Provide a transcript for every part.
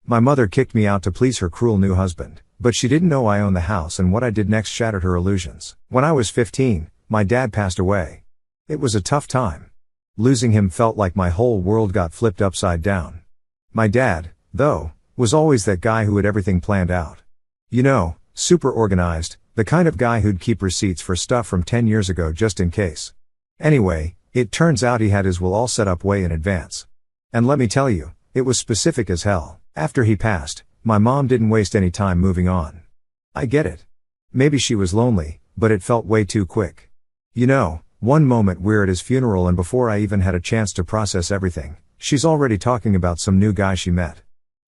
My mother kicked me out to please her cruel new husband, but she didn't know I owned the house, and what I did next shattered her illusions. When I was 15, my dad passed away. It was a tough time. Losing him felt like my whole world got flipped upside down. My dad, though, was always that guy who had everything planned out. You know, super organized, the kind of guy who'd keep receipts for stuff from 10 years ago just in case. Anyway, it turns out he had his will all set up way in advance. And let me tell you, it was specific as hell. After he passed, my mom didn't waste any time moving on. I get it. Maybe she was lonely, but it felt way too quick. You know, one moment we're at his funeral and before I even had a chance to process everything, she's already talking about some new guy she met.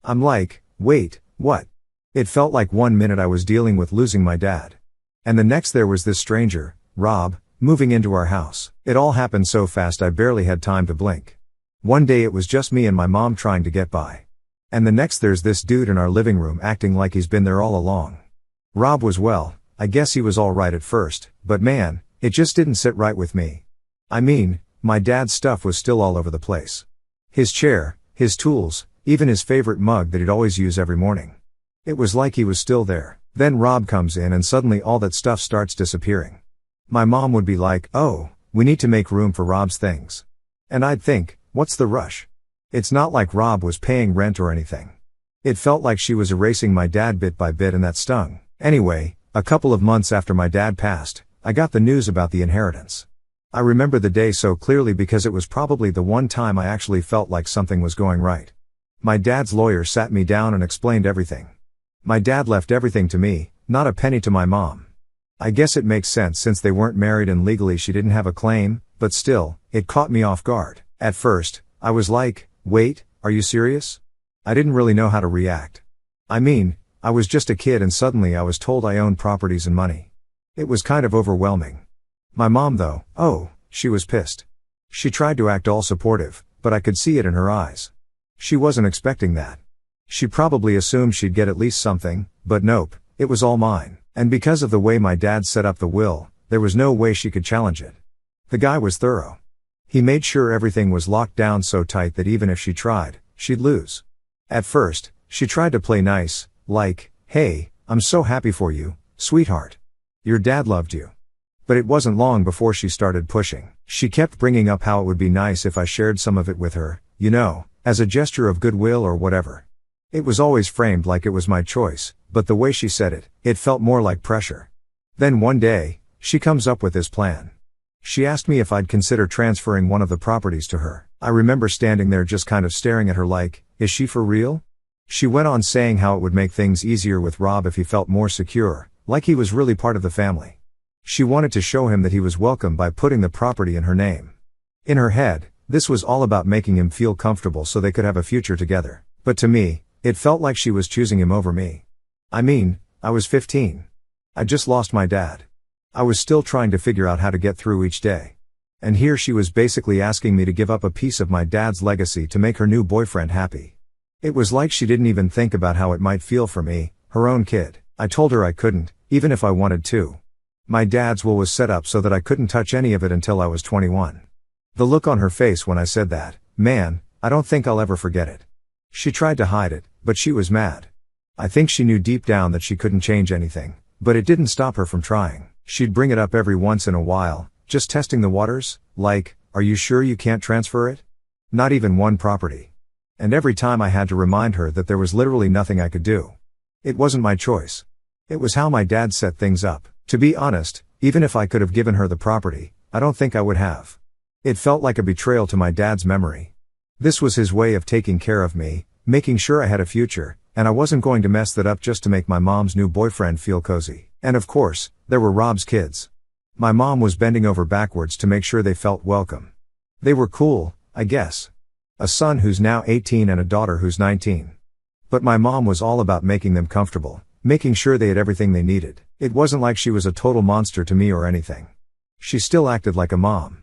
I'm like, wait, what? It felt like 1 minute I was dealing with losing my dad. And the next there was this stranger, Rob, moving into our house. It all happened so fast I barely had time to blink. One day it was just me and my mom trying to get by. And the next there's this dude in our living room acting like he's been there all along. Rob was, well, I guess he was alright at first, but man, it just didn't sit right with me. I mean, my dad's stuff was still all over the place. His chair, his tools, even his favorite mug that he'd always use every morning. It was like he was still there. Then Rob comes in and suddenly all that stuff starts disappearing. My mom would be like, oh, we need to make room for Rob's things. And I'd think, what's the rush? It's not like Rob was paying rent or anything. It felt like she was erasing my dad bit by bit, and that stung. Anyway, a couple of months after my dad passed, I got the news about the inheritance. I remember the day so clearly because it was probably the one time I actually felt like something was going right. My dad's lawyer sat me down and explained everything. My dad left everything to me, not a penny to my mom. I guess it makes sense since they weren't married and legally she didn't have a claim, but still, it caught me off guard. At first, I was like, wait, are you serious? I didn't really know how to react. I mean, I was just a kid and suddenly I was told I owned properties and money. It was kind of overwhelming. My mom though, oh, she was pissed. She tried to act all supportive, but I could see it in her eyes. She wasn't expecting that. She probably assumed she'd get at least something, but nope, it was all mine. And because of the way my dad set up the will, there was no way she could challenge it. The guy was thorough. He made sure everything was locked down so tight that even if she tried, she'd lose. At first, she tried to play nice, like, hey, I'm so happy for you, sweetheart. Your dad loved you. But it wasn't long before she started pushing. She kept bringing up how it would be nice if I shared some of it with her, you know, as a gesture of goodwill or whatever. It was always framed like it was my choice, but the way she said it, it felt more like pressure. Then one day, she comes up with this plan. She asked me if I'd consider transferring one of the properties to her. I remember standing there just kind of staring at her like, is she for real? She went on saying how it would make things easier with Rob if he felt more secure, like he was really part of the family. She wanted to show him that he was welcome by putting the property in her name. In her head, this was all about making him feel comfortable so they could have a future together. But to me, it felt like she was choosing him over me. I mean, I was 15. I just lost my dad. I was still trying to figure out how to get through each day. And here she was basically asking me to give up a piece of my dad's legacy to make her new boyfriend happy. It was like she didn't even think about how it might feel for me, her own kid. I told her I couldn't, even if I wanted to. My dad's will was set up so that I couldn't touch any of it until I was 21. The look on her face when I said that, man, I don't think I'll ever forget it. She tried to hide it, but she was mad. I think she knew deep down that she couldn't change anything, but it didn't stop her from trying. She'd bring it up every once in a while, just testing the waters, like, are you sure you can't transfer it? Not even one property. And every time I had to remind her that there was literally nothing I could do. It wasn't my choice. It was how my dad set things up. To be honest, even if I could have given her the property, I don't think I would have. It felt like a betrayal to my dad's memory. This was his way of taking care of me, making sure I had a future, and I wasn't going to mess that up just to make my mom's new boyfriend feel cozy. And of course, there were Rob's kids. My mom was bending over backwards to make sure they felt welcome. They were cool, I guess. A son who's now 18 and a daughter who's 19. But my mom was all about making them comfortable, making sure they had everything they needed. It wasn't like she was a total monster to me or anything. She still acted like a mom.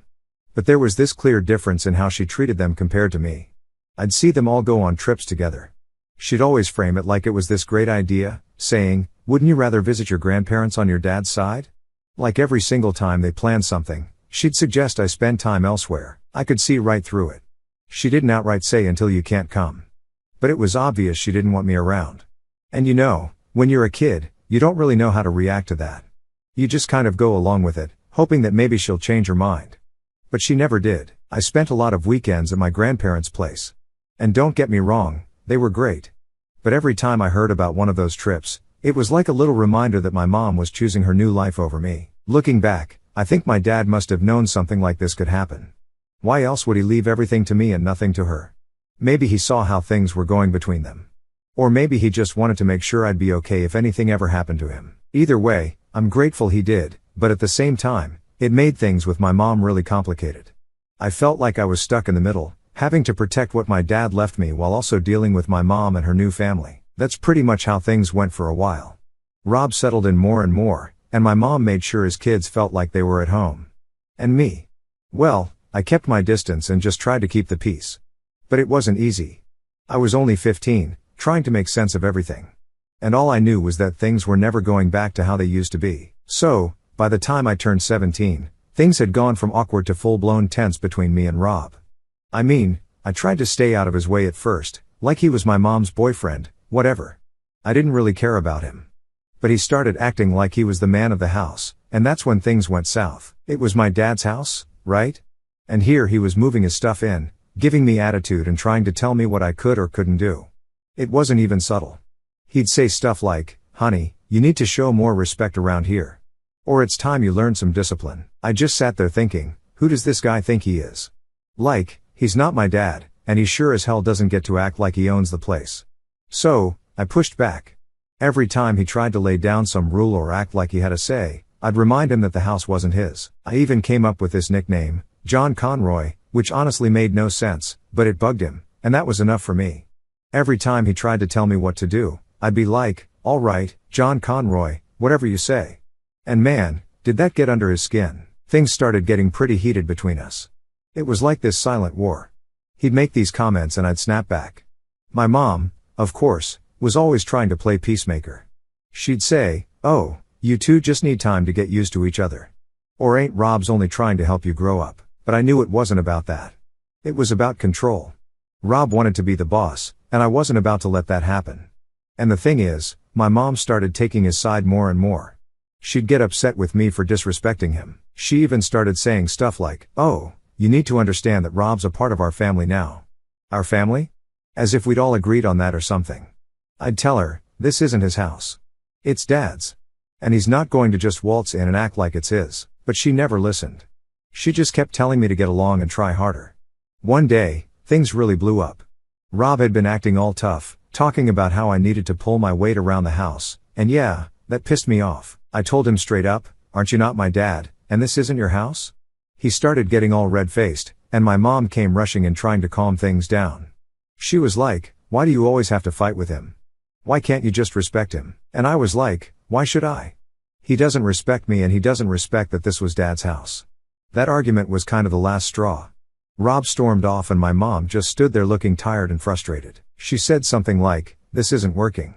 But there was this clear difference in how she treated them compared to me. I'd see them all go on trips together. She'd always frame it like it was this great idea, saying, wouldn't you rather visit your grandparents on your dad's side? Like every single time they planned something, she'd suggest I spend time elsewhere. I could see right through it. She didn't outright say until you can't come. But it was obvious she didn't want me around. And you know, when you're a kid, you don't really know how to react to that. You just kind of go along with it, hoping that maybe she'll change her mind. But she never did. I spent a lot of weekends at my grandparents' place. And don't get me wrong, they were great. But every time I heard about one of those trips, it was like a little reminder that my mom was choosing her new life over me. Looking back, I think my dad must have known something like this could happen. Why else would he leave everything to me and nothing to her? Maybe he saw how things were going between them. Or maybe he just wanted to make sure I'd be okay if anything ever happened to him. Either way, I'm grateful he did, but at the same time, it made things with my mom really complicated. I felt like I was stuck in the middle, having to protect what my dad left me while also dealing with my mom and her new family. That's pretty much how things went for a while. Rob settled in more and more, and my mom made sure his kids felt like they were at home. And me? Well, I kept my distance and just tried to keep the peace. But it wasn't easy. I was only 15, trying to make sense of everything. And all I knew was that things were never going back to how they used to be. So, by the time I turned 17, things had gone from awkward to full-blown tense between me and Rob. I mean, I tried to stay out of his way at first, like he was my mom's boyfriend, whatever. I didn't really care about him. But he started acting like he was the man of the house, and that's when things went south. It was my dad's house, right? And here he was moving his stuff in, giving me attitude and trying to tell me what I could or couldn't do. It wasn't even subtle. He'd say stuff like, "Honey, you need to show more respect around here." Or, "It's time you learned some discipline." I just sat there thinking, who does this guy think he is? Like, he's not my dad, and he sure as hell doesn't get to act like he owns the place. So, I pushed back. Every time he tried to lay down some rule or act like he had a say, I'd remind him that the house wasn't his. I even came up with this nickname, John Conroy, which honestly made no sense, but it bugged him, and that was enough for me. Every time he tried to tell me what to do, I'd be like, "All right, John Conroy, whatever you say." And man, did that get under his skin. Things started getting pretty heated between us. It was like this silent war. He'd make these comments and I'd snap back. My mom, of course, was always trying to play peacemaker. She'd say, "Oh, you two just need time to get used to each other. Or ain't Rob's only trying to help you grow up?" But I knew it wasn't about that. It was about control. Rob wanted to be the boss, and I wasn't about to let that happen. And the thing is, my mom started taking his side more and more. She'd get upset with me for disrespecting him. She even started saying stuff like, "Oh, you need to understand that Rob's a part of our family now." Our family? As if we'd all agreed on that or something. I'd tell her, this isn't his house. It's Dad's. And he's not going to just waltz in and act like it's his. But she never listened. She just kept telling me to get along and try harder. One day, things really blew up. Rob had been acting all tough, talking about how I needed to pull my weight around the house, and yeah, that pissed me off. I told him straight up, "Aren't you not my dad, and this isn't your house?" He started getting all red-faced, and my mom came rushing in trying to calm things down. She was like, "Why do you always have to fight with him? Why can't you just respect him?" And I was like, "Why should I? He doesn't respect me and he doesn't respect that this was Dad's house." That argument was kind of the last straw. Rob stormed off and my mom just stood there looking tired and frustrated. She said something like, "This isn't working.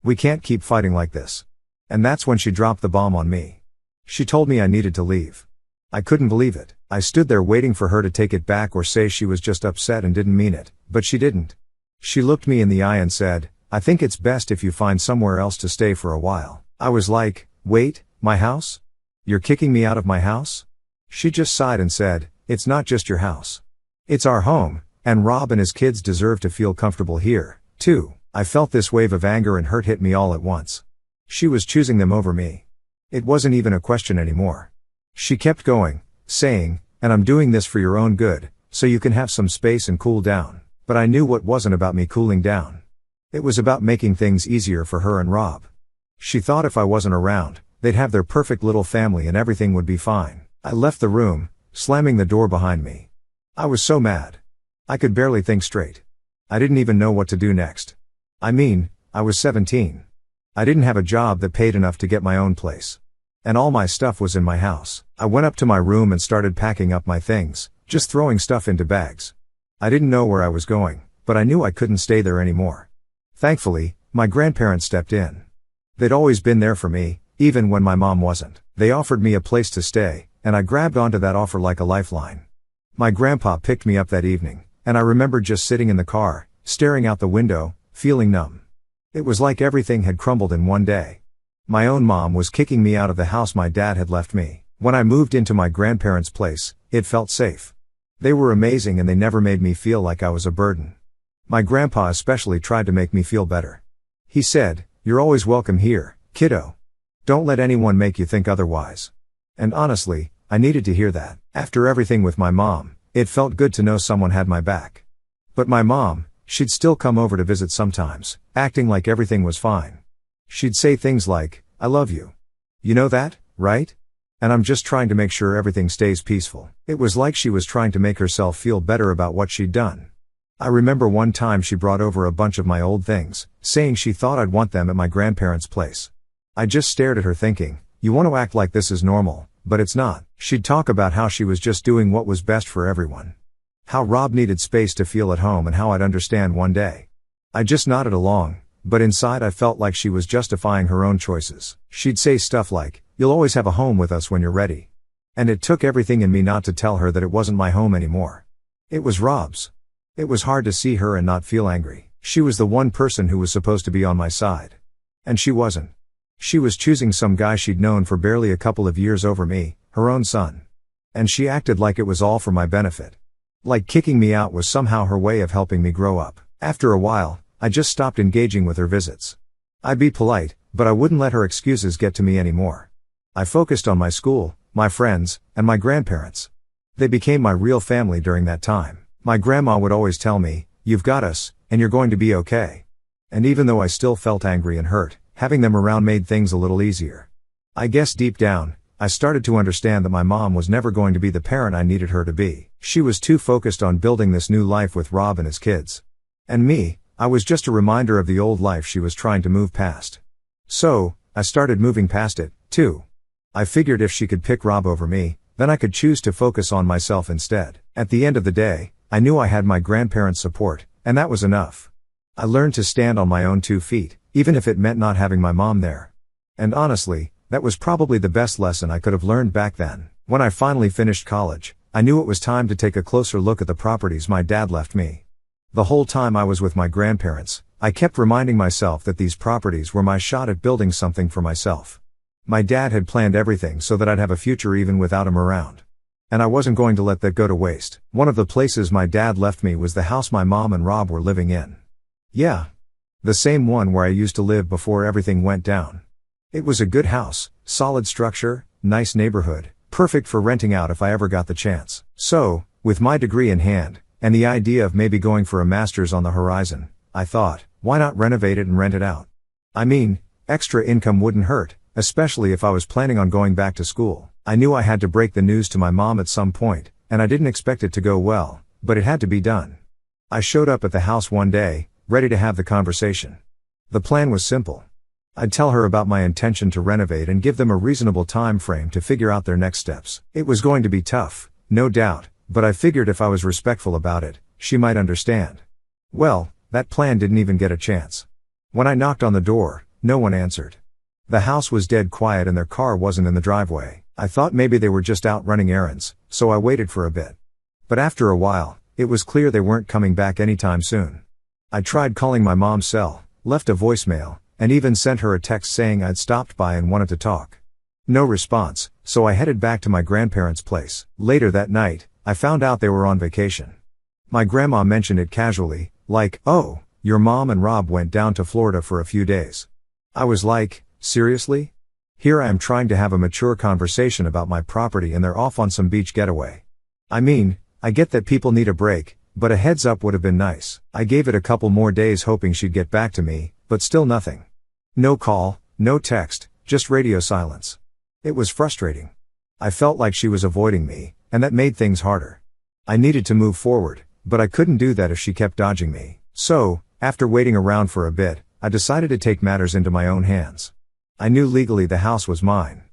We can't keep fighting like this." And that's when she dropped the bomb on me. She told me I needed to leave. I couldn't believe it. I stood there waiting for her to take it back or say she was just upset and didn't mean it, but she didn't. She looked me in the eye and said, "I think it's best if you find somewhere else to stay for a while." I was like, "Wait, my house? You're kicking me out of my house?" She just sighed and said, "It's not just your house. It's our home, and Rob and his kids deserve to feel comfortable here, too." I felt this wave of anger and hurt hit me all at once. She was choosing them over me. It wasn't even a question anymore. She kept going, saying, "And I'm doing this for your own good, so you can have some space and cool down." But I knew what wasn't about me cooling down. It was about making things easier for her and Rob. She thought if I wasn't around, they'd have their perfect little family and everything would be fine. I left the room, slamming the door behind me. I was so mad. I could barely think straight. I didn't even know what to do next. I mean, I was 17. I didn't have a job that paid enough to get my own place. And all my stuff was in my house. I went up to my room and started packing up my things, just throwing stuff into bags. I didn't know where I was going, but I knew I couldn't stay there anymore. Thankfully, my grandparents stepped in. They'd always been there for me, even when my mom wasn't. They offered me a place to stay, and I grabbed onto that offer like a lifeline. My grandpa picked me up that evening, and I remember just sitting in the car, staring out the window, feeling numb. It was like everything had crumbled in one day. My own mom was kicking me out of the house my dad had left me. When I moved into my grandparents' place, it felt safe. They were amazing and they never made me feel like I was a burden. My grandpa especially tried to make me feel better. He said, "You're always welcome here, kiddo. Don't let anyone make you think otherwise." And honestly, I needed to hear that. After everything with my mom, it felt good to know someone had my back. But my mom, she'd still come over to visit sometimes, acting like everything was fine. She'd say things like, "I love you. You know that, right? And I'm just trying to make sure everything stays peaceful." It was like she was trying to make herself feel better about what she'd done. I remember one time she brought over a bunch of my old things, saying she thought I'd want them at my grandparents' place. I just stared at her thinking, you want to act like this is normal, but it's not. She'd talk about how she was just doing what was best for everyone. How Rob needed space to feel at home and how I'd understand one day. I just nodded along, but inside I felt like she was justifying her own choices. She'd say stuff like, "You'll always have a home with us when you're ready." And it took everything in me not to tell her that it wasn't my home anymore. It was Rob's. It was hard to see her and not feel angry. She was the one person who was supposed to be on my side. And she wasn't. She was choosing some guy she'd known for barely a couple of years over me, her own son. And she acted like it was all for my benefit. Like kicking me out was somehow her way of helping me grow up. After a while, I just stopped engaging with her visits. I'd be polite, but I wouldn't let her excuses get to me anymore. I focused on my school, my friends, and my grandparents. They became my real family during that time. My grandma would always tell me, "You've got us, and you're going to be okay." And even though I still felt angry and hurt, having them around made things a little easier. I guess deep down, I started to understand that my mom was never going to be the parent I needed her to be. She was too focused on building this new life with Rob and his kids. And me, I was just a reminder of the old life she was trying to move past. So, I started moving past it, too. I figured if she could pick Rob over me, then I could choose to focus on myself instead. At the end of the day, I knew I had my grandparents' support, and that was enough. I learned to stand on my own 2 feet, even if it meant not having my mom there. And honestly, that was probably the best lesson I could have learned back then. When I finally finished college, I knew it was time to take a closer look at the properties my dad left me. The whole time I was with my grandparents, I kept reminding myself that these properties were my shot at building something for myself. My dad had planned everything so that I'd have a future even without him around. And I wasn't going to let that go to waste. One of the places my dad left me was the house my mom and Rob were living in. Yeah. The same one where I used to live before everything went down. It was a good house, solid structure, nice neighborhood, perfect for renting out if I ever got the chance. So, with my degree in hand, and the idea of maybe going for a master's on the horizon, I thought, why not renovate it and rent it out? I mean, extra income wouldn't hurt, especially if I was planning on going back to school. I knew I had to break the news to my mom at some point, and I didn't expect it to go well, but it had to be done. I showed up at the house one day, ready to have the conversation. The plan was simple. I'd tell her about my intention to renovate and give them a reasonable time frame to figure out their next steps. It was going to be tough, no doubt, but I figured if I was respectful about it, she might understand. Well, that plan didn't even get a chance. When I knocked on the door, no one answered. The house was dead quiet and their car wasn't in the driveway. I thought maybe they were just out running errands, so I waited for a bit. But after a while, it was clear they weren't coming back anytime soon. I tried calling my mom's cell, left a voicemail, and even sent her a text saying I'd stopped by and wanted to talk. No response, so I headed back to my grandparents' place. Later that night, I found out they were on vacation. My grandma mentioned it casually, like, "Oh, your mom and Rob went down to Florida for a few days." I was like, seriously? Here I am trying to have a mature conversation about my property and they're off on some beach getaway. I mean, I get that people need a break, but a heads up would have been nice. I gave it a couple more days hoping she'd get back to me, but still nothing. No call, no text, just radio silence. It was frustrating. I felt like she was avoiding me, and that made things harder. I needed to move forward, but I couldn't do that if she kept dodging me. So, after waiting around for a bit, I decided to take matters into my own hands. I knew legally the house was mine.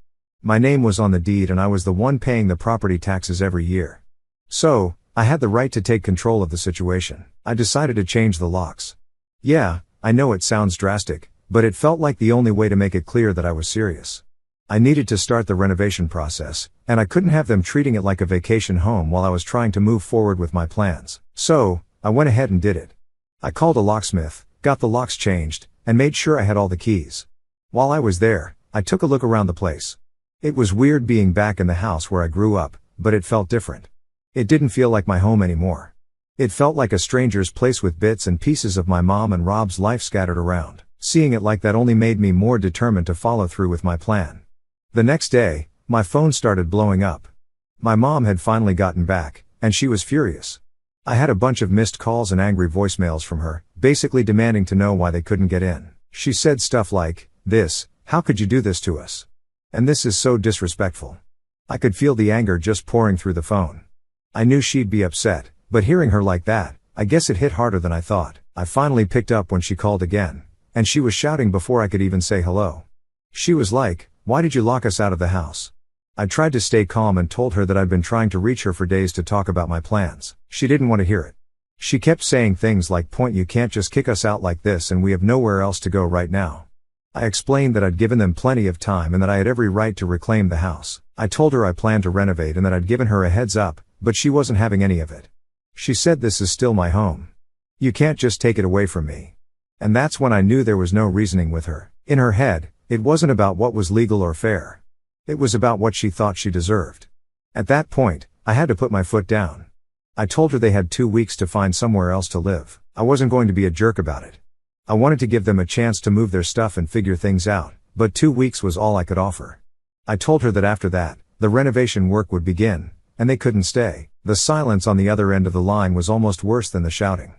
My name was on the deed and I was the one paying the property taxes every year. So, I had the right to take control of the situation. I decided to change the locks. Yeah, I know it sounds drastic, but it felt like the only way to make it clear that I was serious. I needed to start the renovation process, and I couldn't have them treating it like a vacation home while I was trying to move forward with my plans. So, I went ahead and did it. I called a locksmith, got the locks changed, and made sure I had all the keys. While I was there, I took a look around the place. It was weird being back in the house where I grew up, but it felt different. It didn't feel like my home anymore. It felt like a stranger's place with bits and pieces of my mom and Rob's life scattered around. Seeing it like that only made me more determined to follow through with my plan. The next day, my phone started blowing up. My mom had finally gotten back, and she was furious. I had a bunch of missed calls and angry voicemails from her, basically demanding to know why they couldn't get in. She said stuff like, "How could you do this to us? And this is so disrespectful." I could feel the anger just pouring through the phone. I knew she'd be upset, but hearing her like that, I guess it hit harder than I thought. I finally picked up when she called again, and she was shouting before I could even say hello. She was like, "Why did you lock us out of the house?" I tried to stay calm and told her that I'd been trying to reach her for days to talk about my plans. She didn't want to hear it. She kept saying things like, "You can't just kick us out like this, and we have nowhere else to go right now." I explained that I'd given them plenty of time and that I had every right to reclaim the house. I told her I planned to renovate and that I'd given her a heads up, but she wasn't having any of it. She said, "This is still my home. You can't just take it away from me." And that's when I knew there was no reasoning with her. In her head, it wasn't about what was legal or fair. It was about what she thought she deserved. At that point, I had to put my foot down. I told her they had 2 weeks to find somewhere else to live. I wasn't going to be a jerk about it. I wanted to give them a chance to move their stuff and figure things out, but 2 weeks was all I could offer. I told her that after that, the renovation work would begin, and they couldn't stay. The silence on the other end of the line was almost worse than the shouting.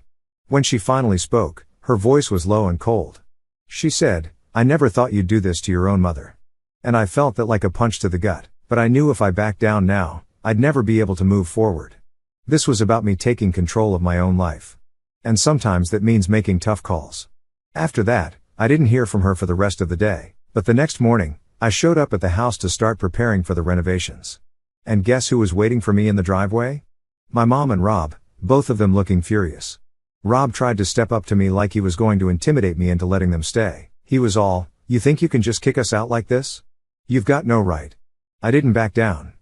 When she finally spoke, her voice was low and cold. She said, "I never thought you'd do this to your own mother." And I felt that like a punch to the gut, but I knew if I backed down now, I'd never be able to move forward. This was about me taking control of my own life. And sometimes that means making tough calls. After that, I didn't hear from her for the rest of the day, but the next morning, I showed up at the house to start preparing for the renovations. And guess who was waiting for me in the driveway? My mom and Rob, both of them looking furious. Rob tried to step up to me like he was going to intimidate me into letting them stay. He was all, "You think you can just kick us out like this? You've got no right." I didn't back down.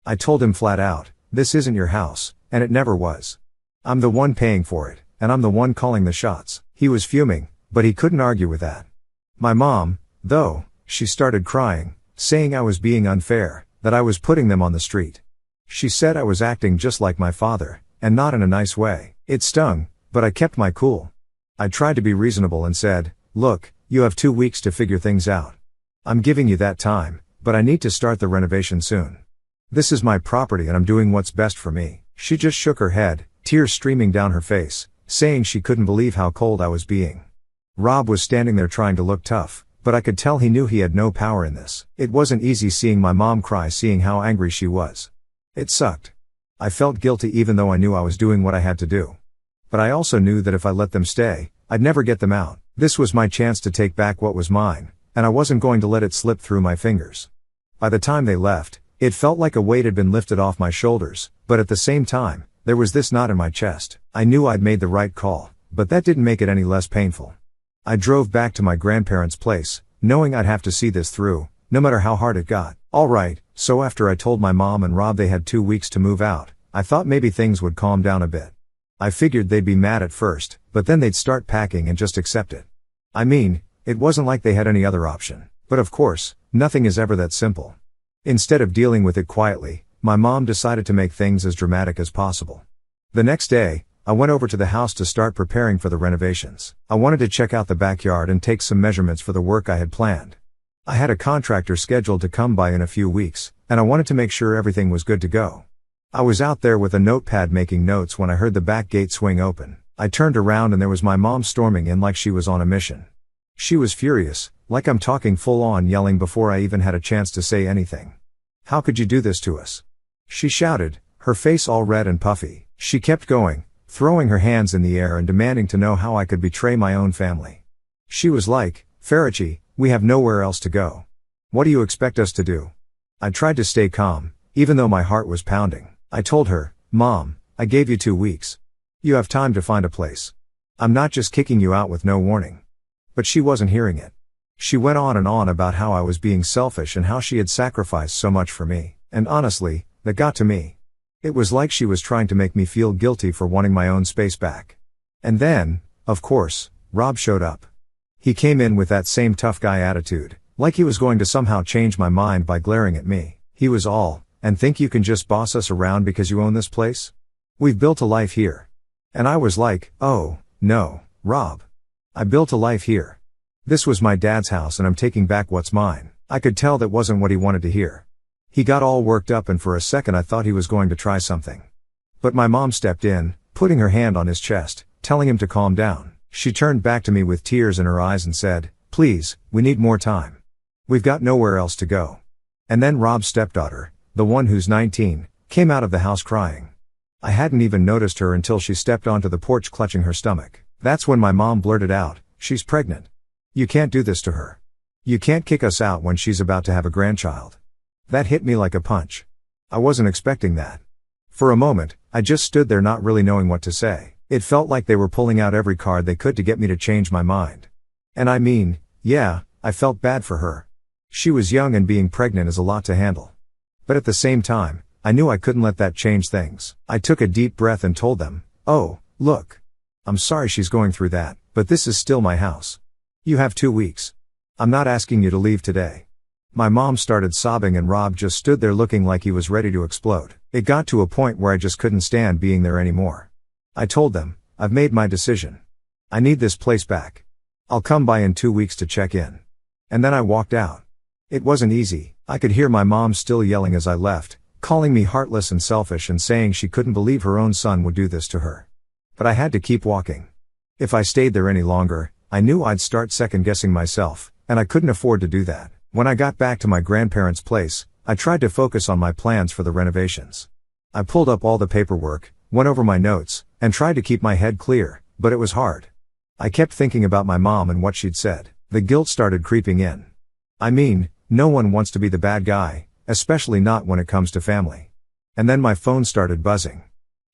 I told him flat out, "This isn't your house, and it never was. I'm the one paying for it, and I'm the one calling the shots." He was fuming, but he couldn't argue with that. My mom, though, she started crying, saying I was being unfair, that I was putting them on the street. She said I was acting just like my father, and not in a nice way. It stung, but I kept my cool. I tried to be reasonable and said, "Look, you have 2 weeks to figure things out. I'm giving you that time, but I need to start the renovation soon. This is my property and I'm doing what's best for me." She just shook her head, tears streaming down her face, saying she couldn't believe how cold I was being. Rob was standing there trying to look tough, but I could tell he knew he had no power in this. It wasn't easy seeing my mom cry, seeing how angry she was. It sucked. I felt guilty even though I knew I was doing what I had to do. But I also knew that if I let them stay, I'd never get them out. This was my chance to take back what was mine, and I wasn't going to let it slip through my fingers. By the time they left, it felt like a weight had been lifted off my shoulders, but at the same time, there was this knot in my chest. I knew I'd made the right call, but that didn't make it any less painful. I drove back to my grandparents' place, knowing I'd have to see this through, no matter how hard it got. Alright, so after I told my mom and Rob they had 2 weeks to move out, I thought maybe things would calm down a bit. I figured they'd be mad at first, but then they'd start packing and just accept it. I mean, it wasn't like they had any other option. But of course, nothing is ever that simple. Instead of dealing with it quietly, my mom decided to make things as dramatic as possible. The next day, I went over to the house to start preparing for the renovations. I wanted to check out the backyard and take some measurements for the work I had planned. I had a contractor scheduled to come by in a few weeks, and I wanted to make sure everything was good to go. I was out there with a notepad making notes when I heard the back gate swing open. I turned around and there was my mom storming in like she was on a mission. She was furious, like I'm talking full on yelling before I even had a chance to say anything. "How could you do this to us?" she shouted, her face all red and puffy. She kept going, throwing her hands in the air and demanding to know how I could betray my own family. She was like, "Farachi, we have nowhere else to go. What do you expect us to do?" I tried to stay calm, even though my heart was pounding. I told her, "Mom, I gave you 2 weeks. You have time to find a place. I'm not just kicking you out with no warning." But she wasn't hearing it. She went on and on about how I was being selfish and how she had sacrificed so much for me, and honestly, that got to me. It was like she was trying to make me feel guilty for wanting my own space back. And then, of course, Rob showed up. He came in with that same tough guy attitude, like he was going to somehow change my mind by glaring at me. He was all, "And think you can just boss us around because you own this place? We've built a life here." And I was like, "Oh, no, Rob. I built a life here. This was my dad's house and I'm taking back what's mine." I could tell that wasn't what he wanted to hear. He got all worked up and for a second I thought he was going to try something. But my mom stepped in, putting her hand on his chest, telling him to calm down. She turned back to me with tears in her eyes and said, "Please, we need more time. We've got nowhere else to go." And then Rob's stepdaughter, the one who's 19, came out of the house crying. I hadn't even noticed her until she stepped onto the porch clutching her stomach. That's when my mom blurted out, "She's pregnant. You can't do this to her. You can't kick us out when she's about to have a grandchild." That hit me like a punch. I wasn't expecting that. For a moment, I just stood there not really knowing what to say. It felt like they were pulling out every card they could to get me to change my mind. And I mean, yeah, I felt bad for her. She was young and being pregnant is a lot to handle. But at the same time, I knew I couldn't let that change things. I took a deep breath and told them, "Oh, look. I'm sorry she's going through that, but this is still my house. You have 2 weeks. I'm not asking you to leave today." My mom started sobbing and Rob just stood there looking like he was ready to explode. It got to a point where I just couldn't stand being there anymore. I told them, "I've made my decision. I need this place back. I'll come by in 2 weeks to check in." And then I walked out. It wasn't easy. I could hear my mom still yelling as I left, calling me heartless and selfish and saying she couldn't believe her own son would do this to her. But I had to keep walking. If I stayed there any longer, I knew I'd start second-guessing myself, and I couldn't afford to do that. When I got back to my grandparents' place, I tried to focus on my plans for the renovations. I pulled up all the paperwork, went over my notes, and tried to keep my head clear, but it was hard. I kept thinking about my mom and what she'd said. The guilt started creeping in. I mean, no one wants to be the bad guy, especially not when it comes to family. And then my phone started buzzing.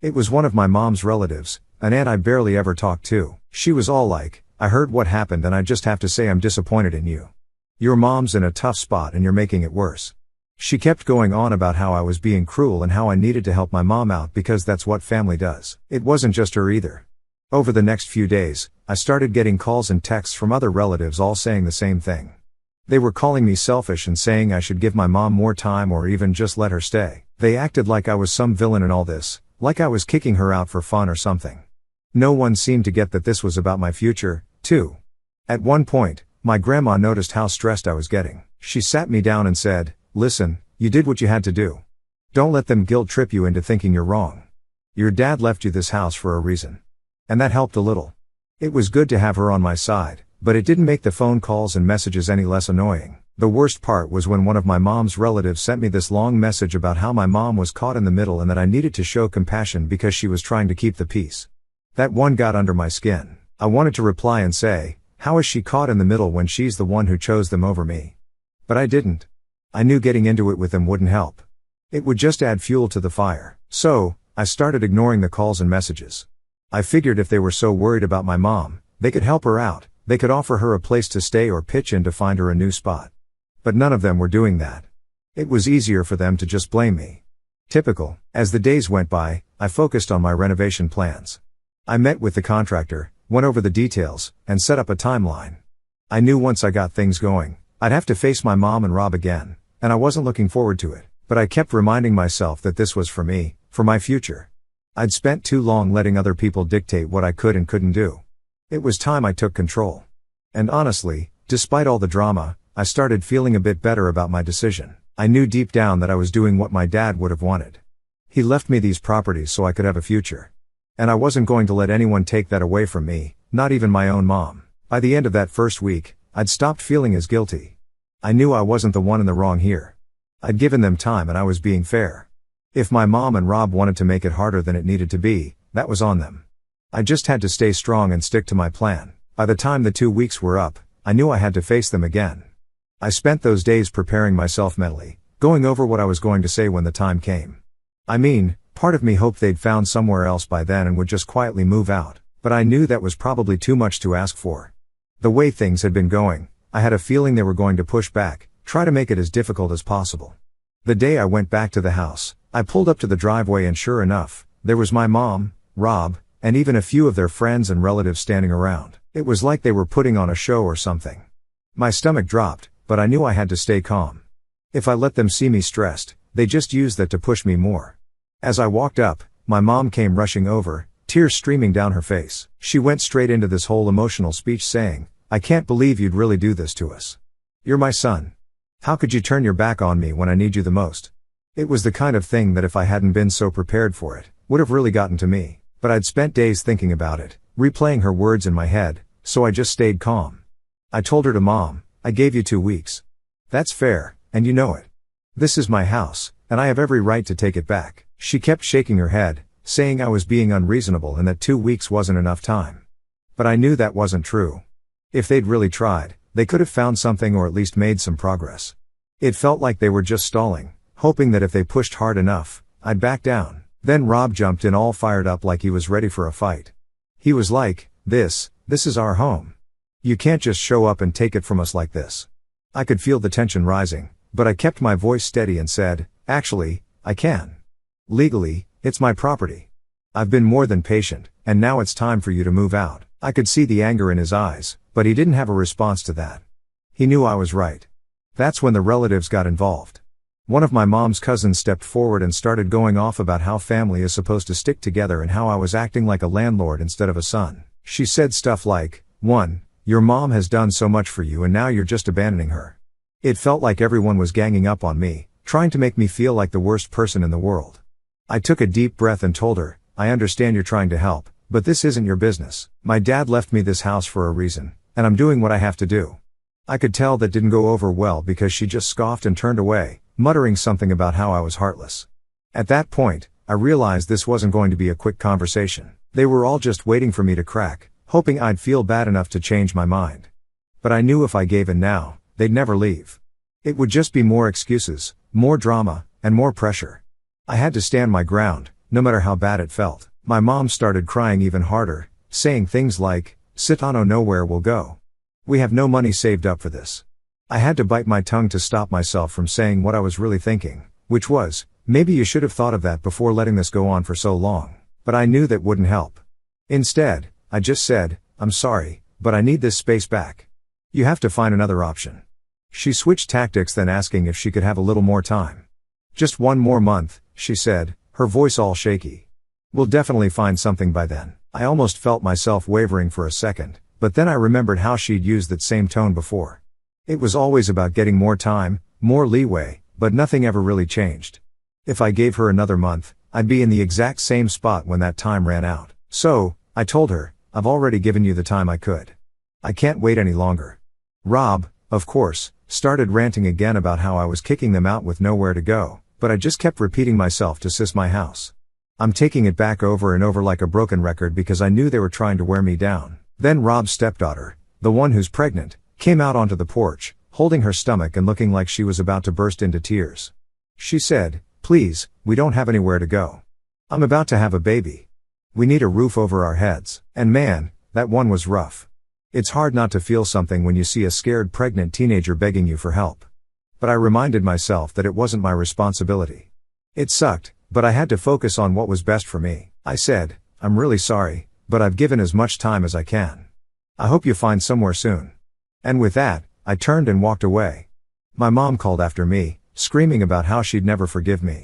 It was one of my mom's relatives, an aunt I barely ever talked to. She was all like, "I heard what happened and I just have to say I'm disappointed in you. Your mom's in a tough spot and you're making it worse." She kept going on about how I was being cruel and how I needed to help my mom out because that's what family does. It wasn't just her either. Over the next few days, I started getting calls and texts from other relatives all saying the same thing. They were calling me selfish and saying I should give my mom more time or even just let her stay. They acted like I was some villain in all this, like I was kicking her out for fun or something. No one seemed to get that this was about my future, too. At one point, my grandma noticed how stressed I was getting. She sat me down and said, "Listen, you did what you had to do. Don't let them guilt trip you into thinking you're wrong. Your dad left you this house for a reason." And that helped a little. It was good to have her on my side, but it didn't make the phone calls and messages any less annoying. The worst part was when one of my mom's relatives sent me this long message about how my mom was caught in the middle and that I needed to show compassion because she was trying to keep the peace. That one got under my skin. I wanted to reply and say, "How is she caught in the middle when she's the one who chose them over me?" But I didn't. I knew getting into it with them wouldn't help. It would just add fuel to the fire. So, I started ignoring the calls and messages. I figured if they were so worried about my mom, they could help her out. They could offer her a place to stay or pitch in to find her a new spot. But none of them were doing that. It was easier for them to just blame me. Typical. As the days went by, I focused on my renovation plans. I met with the contractor, went over the details, and set up a timeline. I knew once I got things going, I'd have to face my mom and Rob again, and I wasn't looking forward to it. But I kept reminding myself that this was for me, for my future. I'd spent too long letting other people dictate what I could and couldn't do. It was time I took control. And honestly, despite all the drama, I started feeling a bit better about my decision. I knew deep down that I was doing what my dad would have wanted. He left me these properties so I could have a future. And I wasn't going to let anyone take that away from me, not even my own mom. By the end of that first week, I'd stopped feeling as guilty. I knew I wasn't the one in the wrong here. I'd given them time and I was being fair. If my mom and Rob wanted to make it harder than it needed to be, that was on them. I just had to stay strong and stick to my plan. By the time the 2 weeks were up, I knew I had to face them again. I spent those days preparing myself mentally, going over what I was going to say when the time came. I mean, part of me hoped they'd found somewhere else by then and would just quietly move out, but I knew that was probably too much to ask for. The way things had been going, I had a feeling they were going to push back, try to make it as difficult as possible. The day I went back to the house, I pulled up to the driveway and sure enough, there was my mom, Rob, and even a few of their friends and relatives standing around. It was like they were putting on a show or something. My stomach dropped, but I knew I had to stay calm. If I let them see me stressed, they just used that to push me more. As I walked up, my mom came rushing over, tears streaming down her face. She went straight into this whole emotional speech saying, "I can't believe you'd really do this to us. You're my son. How could you turn your back on me when I need you the most?" It was the kind of thing that if I hadn't been so prepared for it, would have really gotten to me. But I'd spent days thinking about it, replaying her words in my head, so I just stayed calm. I told her to Mom, "I gave you 2 weeks. That's fair, and you know it. This is my house, and I have every right to take it back." She kept shaking her head, saying I was being unreasonable and that 2 weeks wasn't enough time. But I knew that wasn't true. If they'd really tried, they could have found something or at least made some progress. It felt like they were just stalling, hoping that if they pushed hard enough, I'd back down. Then Rob jumped in all fired up like he was ready for a fight. He was like, This is our home. You can't just show up and take it from us like this." I could feel the tension rising, but I kept my voice steady and said, "Actually, I can. Legally, it's my property. I've been more than patient, and now it's time for you to move out." I could see the anger in his eyes, but he didn't have a response to that. He knew I was right. That's when the relatives got involved. One of my mom's cousins stepped forward and started going off about how family is supposed to stick together and how I was acting like a landlord instead of a son. She said stuff like, 1. Your mom has done so much for you and now you're just abandoning her. It felt like everyone was ganging up on me, trying to make me feel like the worst person in the world. I took a deep breath and told her, "I understand you're trying to help, but this isn't your business. My dad left me this house for a reason, and I'm doing what I have to do." I could tell that didn't go over well because she just scoffed and turned away, muttering something about how I was heartless. At that point, I realized this wasn't going to be a quick conversation. They were all just waiting for me to crack, hoping I'd feel bad enough to change my mind. But I knew if I gave in now, they'd never leave. It would just be more excuses, more drama, and more pressure. I had to stand my ground, no matter how bad it felt. My mom started crying even harder, saying things like, "Sitano nowhere will go. We have no money saved up for this." I had to bite my tongue to stop myself from saying what I was really thinking, which was, maybe you should have thought of that before letting this go on for so long. But I knew that wouldn't help. Instead, I just said, "I'm sorry, but I need this space back. You have to find another option." She switched tactics, then asking if she could have a little more time. "Just 1 more month," she said, her voice all shaky. "We'll definitely find something by then." I almost felt myself wavering for a second, but then I remembered how she'd used that same tone before. It was always about getting more time, more leeway, but nothing ever really changed. If I gave her another month, I'd be in the exact same spot when that time ran out. So, I told her, "I've already given you the time I could. I can't wait any longer." Rob, of course, started ranting again about how I was kicking them out with nowhere to go, but I just kept repeating myself to "Sis, my house. I'm taking it back" over and over like a broken record because I knew they were trying to wear me down. Then Rob's stepdaughter, the one who's pregnant, came out onto the porch, holding her stomach and looking like she was about to burst into tears. She said, "Please, we don't have anywhere to go. I'm about to have a baby. We need a roof over our heads." And man, that one was rough. It's hard not to feel something when you see a scared pregnant teenager begging you for help. But I reminded myself that it wasn't my responsibility. It sucked, but I had to focus on what was best for me. I said, "I'm really sorry, but I've given as much time as I can. I hope you find somewhere soon." And with that, I turned and walked away. My mom called after me, screaming about how she'd never forgive me.